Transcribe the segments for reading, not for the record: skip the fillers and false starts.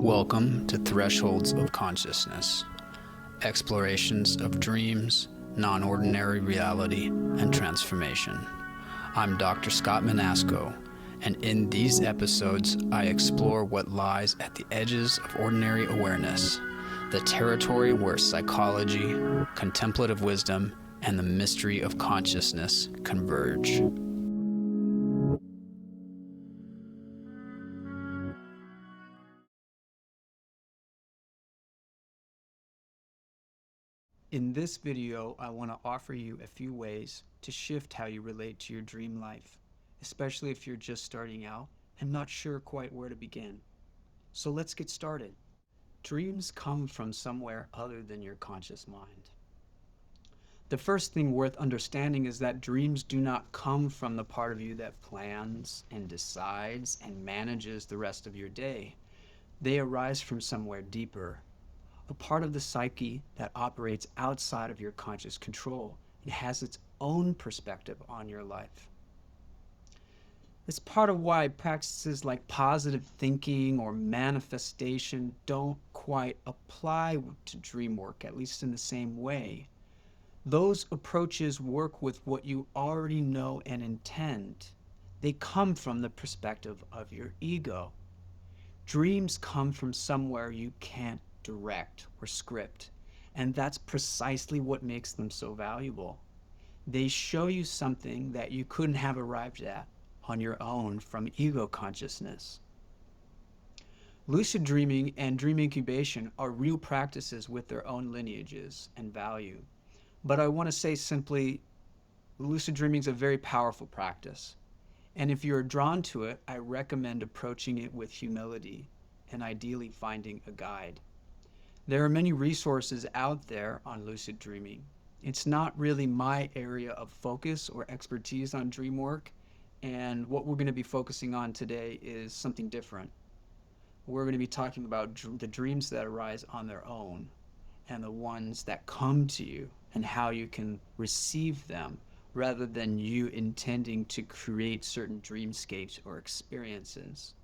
Welcome to Thresholds of Consciousness, explorations of dreams, non-ordinary reality, and transformation. I'm Dr. Scott Manasco, and in these episodes, I explore what lies at the edges of ordinary awareness, the territory where psychology, contemplative wisdom, and the mystery of consciousness converge. In this video, I want to offer you a few ways to shift how you relate to your dream life, especially if you're just starting out and not sure quite where to begin. So let's get started. Dreams come from somewhere other than your conscious mind. The first thing worth understanding is that dreams do not come from the part of you that plans and decides and manages the rest of your day. They arise from somewhere deeper, a part of the psyche that operates outside of your conscious control. It has its own perspective on your life. It's part of why practices like positive thinking or manifestation don't quite apply to dream work, at least in the same way. Those approaches work with what you already know and intend. They come from the perspective of your ego. Dreams come from somewhere you can't direct or script, and that's precisely what makes them so valuable. They show you something that you couldn't have arrived at on your own from ego consciousness. Lucid dreaming and dream incubation are real practices with their own lineages and value. But I want to say simply, lucid dreaming is a very powerful practice. And if you're drawn to it, I recommend approaching it with humility and ideally finding a guide. There are many resources out there on lucid dreaming. It's not really my area of focus or expertise on dream work, and what we're going to be focusing on today is something different. We're going to be talking about the dreams that arise on their own and the ones that come to you and how you can receive them rather than you intending to create certain dreamscapes or experiences.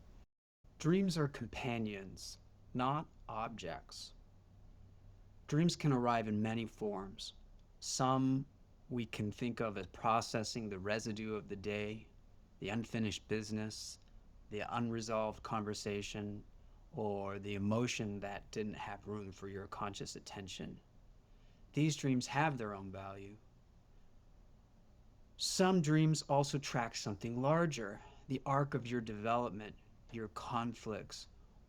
Dreams are companions, not objects. Dreams can arrive in many forms. Some we can think of as processing the residue of the day, the unfinished business, the unresolved conversation, or the emotion that didn't have room for your conscious attention. These dreams have their own value. Some dreams also track something larger, the arc of your development, your conflicts,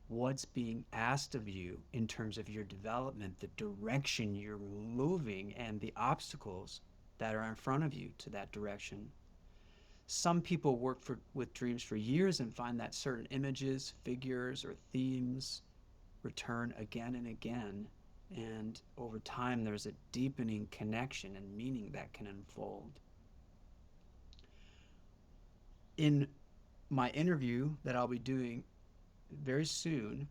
what's being asked of you in terms of your development, the direction you're moving, and the obstacles that are in front of you to that direction. Some people work with dreams for years and find that certain images, figures, or themes return again and again. And over time, there's a deepening connection and meaning that can unfold. In my interview that I'll be doing very soon,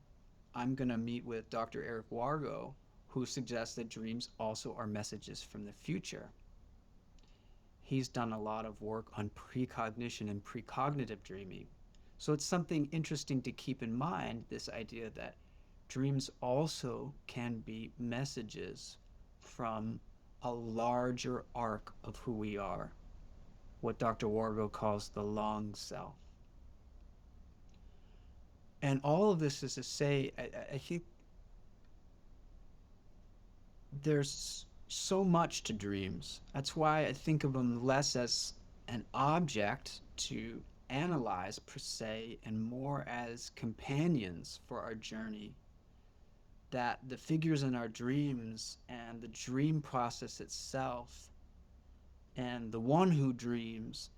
I'm going to meet with Dr. Eric Wargo, who suggests that dreams also are messages from the future. He's done a lot of work on precognition and precognitive dreaming. So it's something interesting to keep in mind, this idea that dreams also can be messages from a larger arc of who we are, what Dr. Wargo calls the long self. And all of this is to say, I think there's so much to dreams. That's why I think of them less as an object to analyze per se and more as companions for our journey. That the figures in our dreams and the dream process itself and the one who dreams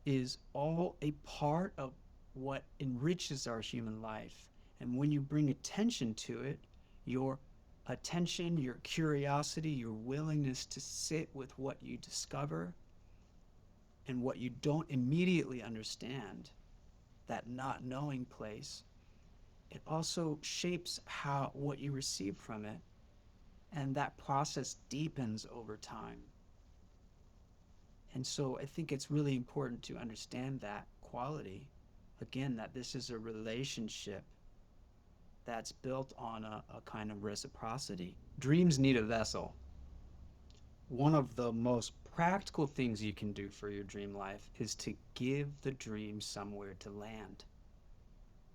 is all a part of what enriches our human life. And when you bring attention to it, your attention, your curiosity, your willingness to sit with what you discover and what you don't immediately understand, that not knowing place, it also shapes what you receive from it. And that process deepens over time. And so I think it's really important to understand that quality. Again, that this is a relationship that's built on a kind of reciprocity. Dreams need a vessel. One of the most practical things you can do for your dream life is to give the dream somewhere to land.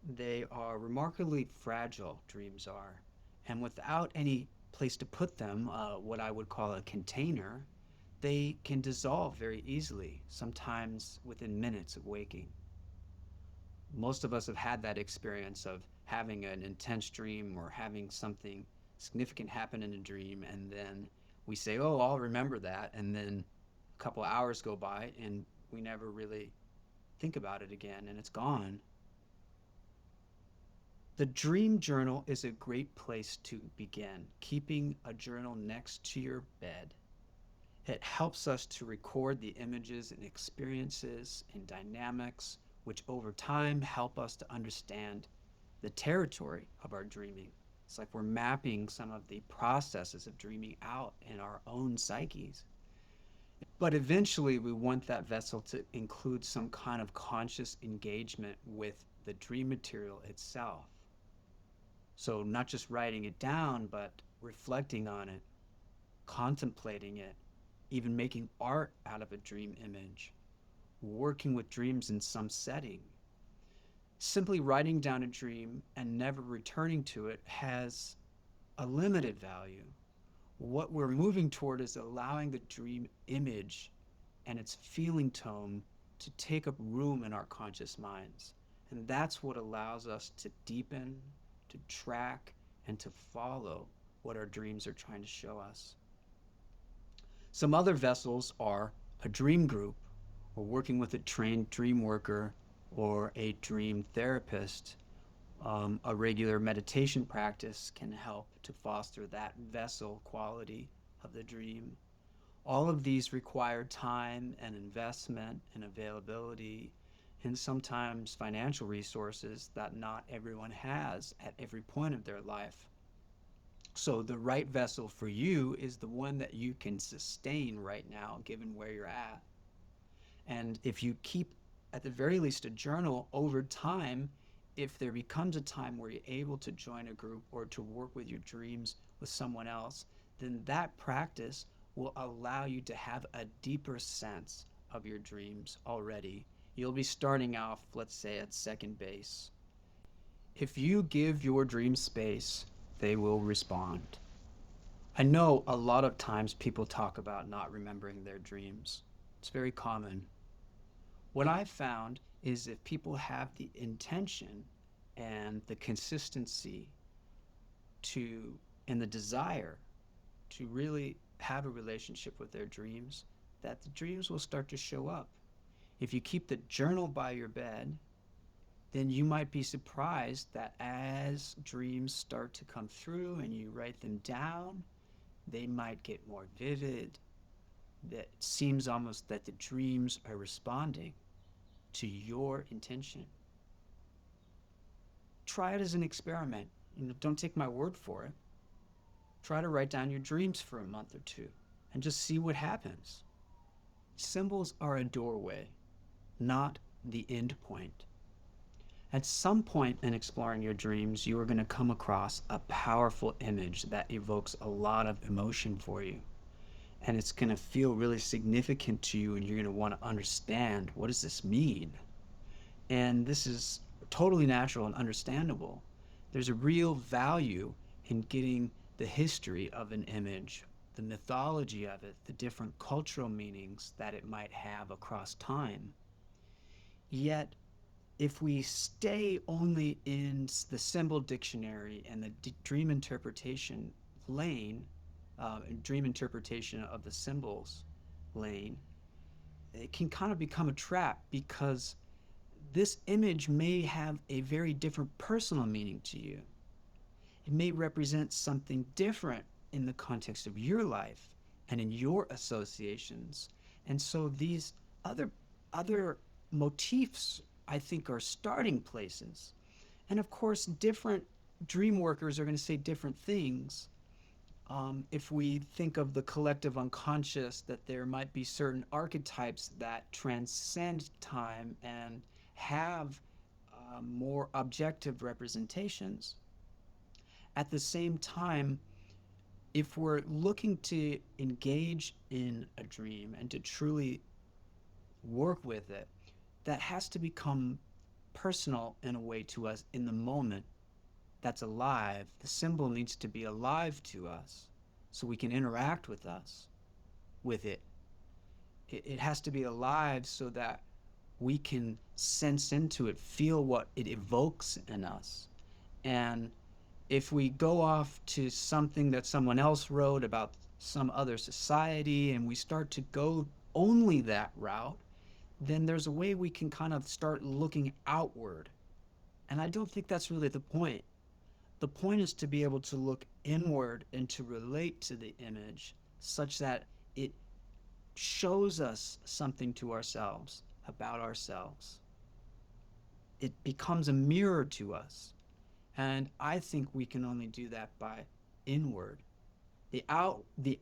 They are remarkably fragile, dreams are, and without any place to put them, what I would call a container, they can dissolve very easily, sometimes within minutes of waking. Most of us have had that experience of having an intense dream or having something significant happen in a dream, and then we say, "Oh, I'll remember that," and then a couple hours go by and we never really think about it again, and it's gone. The dream journal is a great place to begin. Keeping a journal next to your bed, it helps us to record the images and experiences and dynamics, which over time help us to understand the territory of our dreaming. It's like we're mapping some of the processes of dreaming out in our own psyches. But eventually, we want that vessel to include some kind of conscious engagement with the dream material itself. So, not just writing it down, but reflecting on it, contemplating it, even making art out of a dream image, working with dreams in some setting. Simply writing down a dream and never returning to it has a limited value. What we're moving toward is allowing the dream image and its feeling tone to take up room in our conscious minds. And that's what allows us to deepen, to track, and to follow what our dreams are trying to show us. Some other vessels are a dream group, or working with a trained dream worker or a dream therapist. A regular meditation practice can help to foster that vessel quality of the dream. All of these require time and investment and availability and sometimes financial resources that not everyone has at every point of their life. So the right vessel for you is the one that you can sustain right now, given where you're at. And if you keep, at the very least, a journal over time, if there becomes a time where you're able to join a group or to work with your dreams with someone else, then that practice will allow you to have a deeper sense of your dreams already. You'll be starting off, let's say, at second base. If you give your dreams space, they will respond. I know a lot of times people talk about not remembering their dreams. It's very common. What I've found is if people have the intention and the consistency to and the desire to really have a relationship with their dreams, that the dreams will start to show up. If you keep the journal by your bed, then you might be surprised that as dreams start to come through and you write them down, they might get more vivid. That seems almost that the dreams are responding to your intention. Try it as an experiment. Don't take my word for it. Try to write down your dreams for a month or two and just see what happens. Symbols are a doorway, not the end point. At some point in exploring your dreams, you are going to come across a powerful image that evokes a lot of emotion for you. And it's going to feel really significant to you, and you're going to want to understand, what does this mean? And this is totally natural and understandable. There's a real value in getting the history of an image, the mythology of it, the different cultural meanings that it might have across time. Yet, if we stay only in the symbol dictionary and the dream interpretation lane, dream interpretation of the symbols lane, it can kind of become a trap because this image may have a very different personal meaning to you. It may represent something different in the context of your life and in your associations. And so these other motifs, I think, are starting places. And of course, different dream workers are going to say different things. If we think of the collective unconscious, that there might be certain archetypes that transcend time and have more objective representations. At the same time, if we're looking to engage in a dream and to truly work with it, that has to become personal in a way to us in the moment that's alive. The symbol needs to be alive to us so we can interact with it. It has to be alive so that we can sense into it, feel what it evokes in us. And if we go off to something that someone else wrote about some other society and we start to go only that route, then there's a way we can kind of start looking outward. And I don't think that's really the point. The point is to be able to look inward and to relate to the image such that it shows us something to ourselves, about ourselves. It becomes a mirror to us. And I think we can only do that by inward. The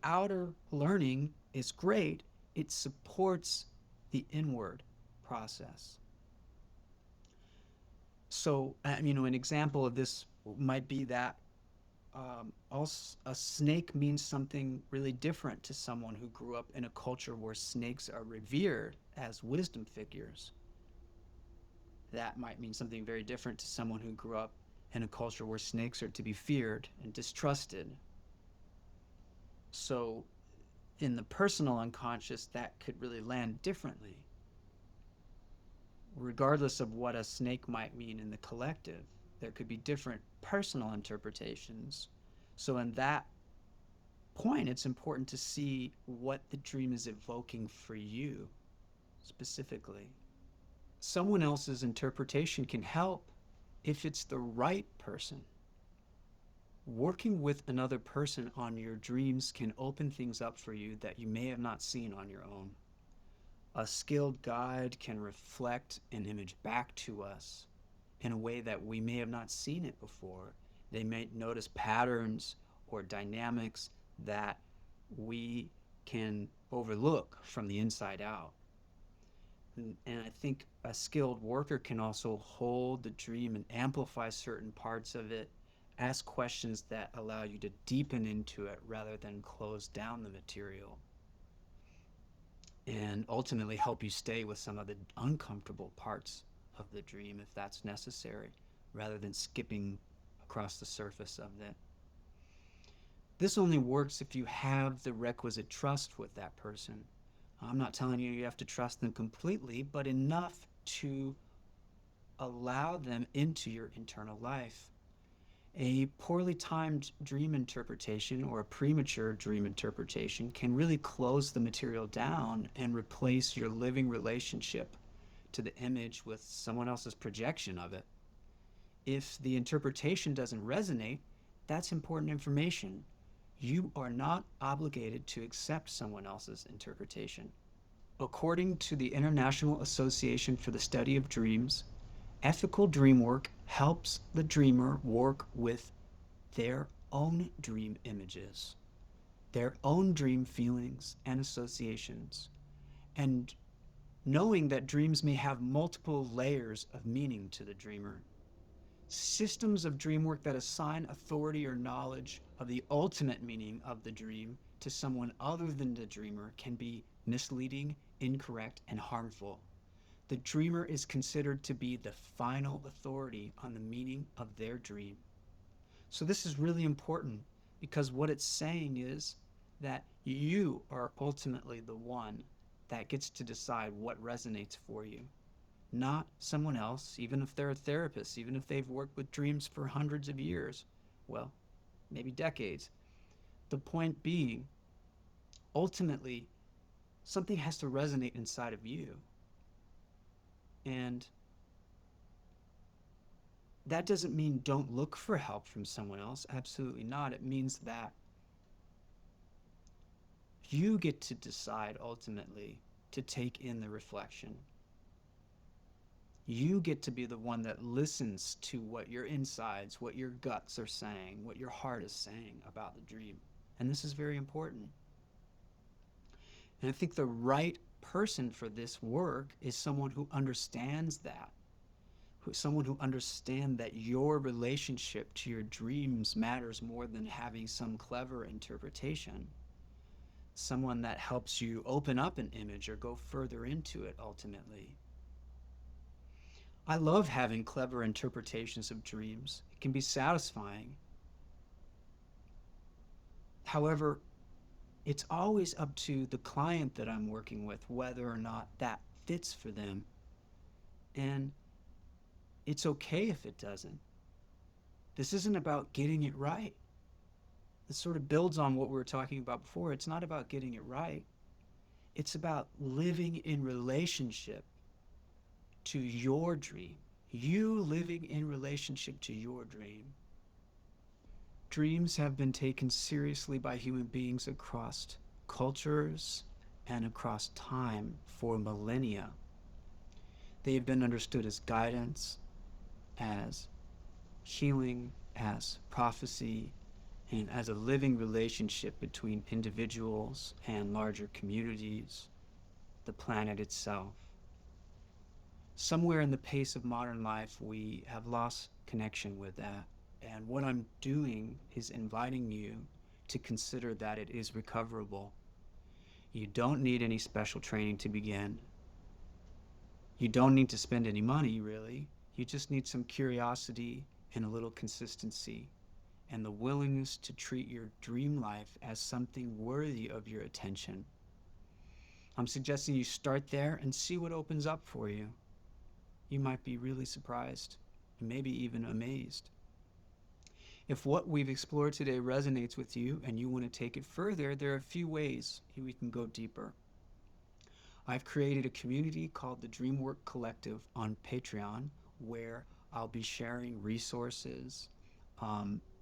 outer learning is great. It supports the inward process. So, an example of this might be that also, a snake means something really different to someone who grew up in a culture where snakes are revered as wisdom figures. That might mean something very different to someone who grew up in a culture where snakes are to be feared and distrusted. So, in the personal unconscious, that could really land differently, regardless of what a snake might mean in the collective. There could be different personal interpretations. So, in that point, it's important to see what the dream is evoking for you specifically. Someone else's interpretation can help if it's the right person. Working with another person on your dreams can open things up for you that you may have not seen on your own. A skilled guide can reflect an image back to us in a way that we may have not seen it before. They may notice patterns or dynamics that we can overlook from the inside out. And I think a skilled worker can also hold the dream and amplify certain parts of it, ask questions that allow you to deepen into it rather than close down the material, and ultimately help you stay with some of the uncomfortable parts of the dream if that's necessary, rather than skipping across the surface of it. This only works if you have the requisite trust with that person. I'm not telling you you have to trust them completely, but enough to allow them into your internal life. A poorly timed dream interpretation or a premature dream interpretation can really close the material down and replace your living relationship to the image with someone else's projection of it. If the interpretation doesn't resonate, that's important information. You are not obligated to accept someone else's interpretation. According to the International Association for the Study of Dreams, ethical dream work helps the dreamer work with their own dream images, their own dream feelings and associations, and knowing that dreams may have multiple layers of meaning to the dreamer. Systems of dream work that assign authority or knowledge of the ultimate meaning of the dream to someone other than the dreamer can be misleading, incorrect, and harmful. The dreamer is considered to be the final authority on the meaning of their dream. So this is really important because what it's saying is that you are ultimately the one that gets to decide what resonates for you, not someone else, even if they're a therapist, even if they've worked with dreams for hundreds of years, well, maybe decades. The point being, ultimately, something has to resonate inside of you. And that doesn't mean don't look for help from someone else. Absolutely not. It means that you get to decide ultimately to take in the reflection. You get to be the one that listens to what your insides, what your guts are saying, what your heart is saying about the dream. And this is very important. And I think the right person for this work is someone who understands that, someone who understands that your relationship to your dreams matters more than having some clever interpretation. Someone that helps you open up an image or go further into it ultimately. I love having clever interpretations of dreams. It can be satisfying. However, it's always up to the client that I'm working with whether or not that fits for them. And it's okay if it doesn't. This isn't about getting it right. This sort of builds on what we were talking about before. It's not about getting it right. It's about living in relationship to your dream. You living in relationship to your dream. Dreams have been taken seriously by human beings across cultures and across time for millennia. They have been understood as guidance, as healing, as prophecy, and as a living relationship between individuals and larger communities, the planet itself. Somewhere in the pace of modern life, we have lost connection with that. And what I'm doing is inviting you to consider that it is recoverable. You don't need any special training to begin. You don't need to spend any money, really. You just need some curiosity and a little consistency and the willingness to treat your dream life as something worthy of your attention. I'm suggesting you start there and see what opens up for you. You might be really surprised and maybe even amazed. If what we've explored today resonates with you and you want to take it further, there are a few ways we can go deeper. I've created a community called the Dreamwork Collective on Patreon, where I'll be sharing resources,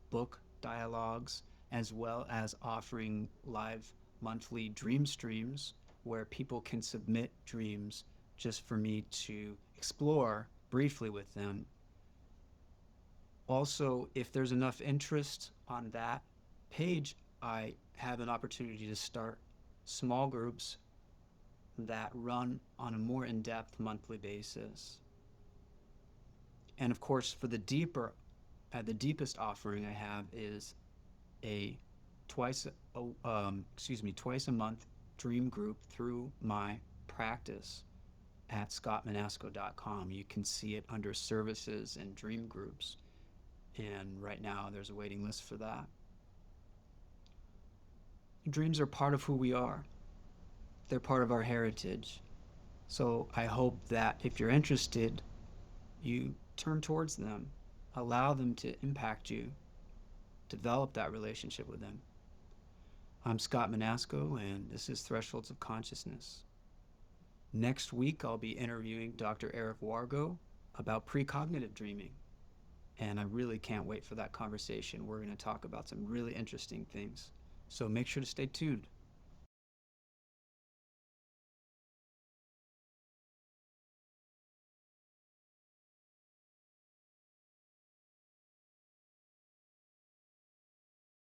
book dialogues, as well as offering live monthly dream streams where people can submit dreams just for me to explore briefly with them. Also, if there's enough interest on that page, I have an opportunity to start small groups that run on a more in-depth monthly basis. And of course, for the deepest offering I have is a twice a month dream group through my practice at scottmanasco.com. You can see it under services and dream groups. And right now there's a waiting list for that. Dreams are part of who we are. They're part of our heritage. So I hope that if you're interested, you turn towards them, allow them to impact you, develop that relationship with them. I'm Scott Manasco, and this is Thresholds of Consciousness. Next week, I'll be interviewing Dr. Eric Wargo about precognitive dreaming. And I really can't wait for that conversation. We're going to talk about some really interesting things. So make sure to stay tuned.